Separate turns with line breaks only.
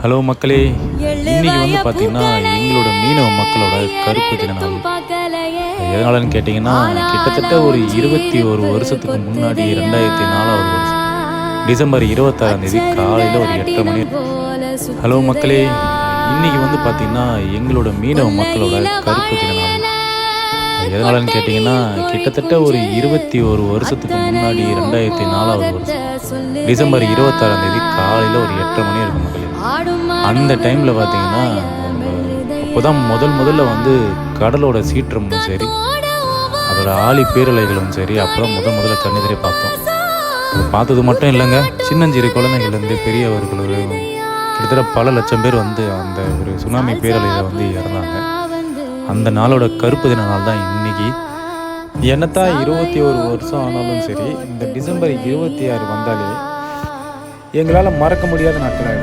Hello மக்களே, இன்னைக்கு வந்து பார்த்தீங்கன்னா எங்களோட மீனவ மக்களோட கருப்பு தின நாள். எதனாலன்னு கேட்டிங்கன்னா, கிட்டத்தட்ட ஒரு 21 வருஷத்துக்கு முன்னாடி 2004வது வருஷம் டிசம்பர் 26ஆம் தேதி காலையில் ஒரு 8:30 மணி. ஹலோ மக்களே, இன்னைக்கு வந்து பார்த்தீங்கன்னா எங்களோட மீனவ மக்களோட கருப்பு தின நாள். எதனாலன்னு கேட்டிங்கன்னா, கிட்டத்தட்ட ஒரு 21 வருஷத்துக்கு முன்னாடி 2004வது வருஷம் டிசம்பர் 26ஆம் தேதி காலையில் ஒரு 8:30 மணி இருக்கும் மக்களே. அந்த டைமில் பார்த்தீங்கன்னா அப்போதான் முதல்ல வந்து கடலோட சீற்றமும் சரி, அதோட ஆழி பேரலைகளும் சரி, அப்போ தான் முதல்ல கண்ணெதிரே பார்த்தோம். அது பார்த்தது மட்டும் இல்லைங்க, சின்னஞ்சிறு குழந்தைங்கள்லேருந்து பெரியவர்கள் கிட்டத்தட்ட பல லட்சம் பேர் வந்து அந்த ஒரு சுனாமி பேரலையில் வந்து இறந்தாங்க. அந்த நாளோட கருப்பு தின நாள் தான் இன்னைக்கு. என்னத்தான் 21 வருஷம் ஆனாலும் சரி, இந்த டிசம்பர் 26 வந்தாலே எங்களால் மறக்க முடியாத நாட்கள்.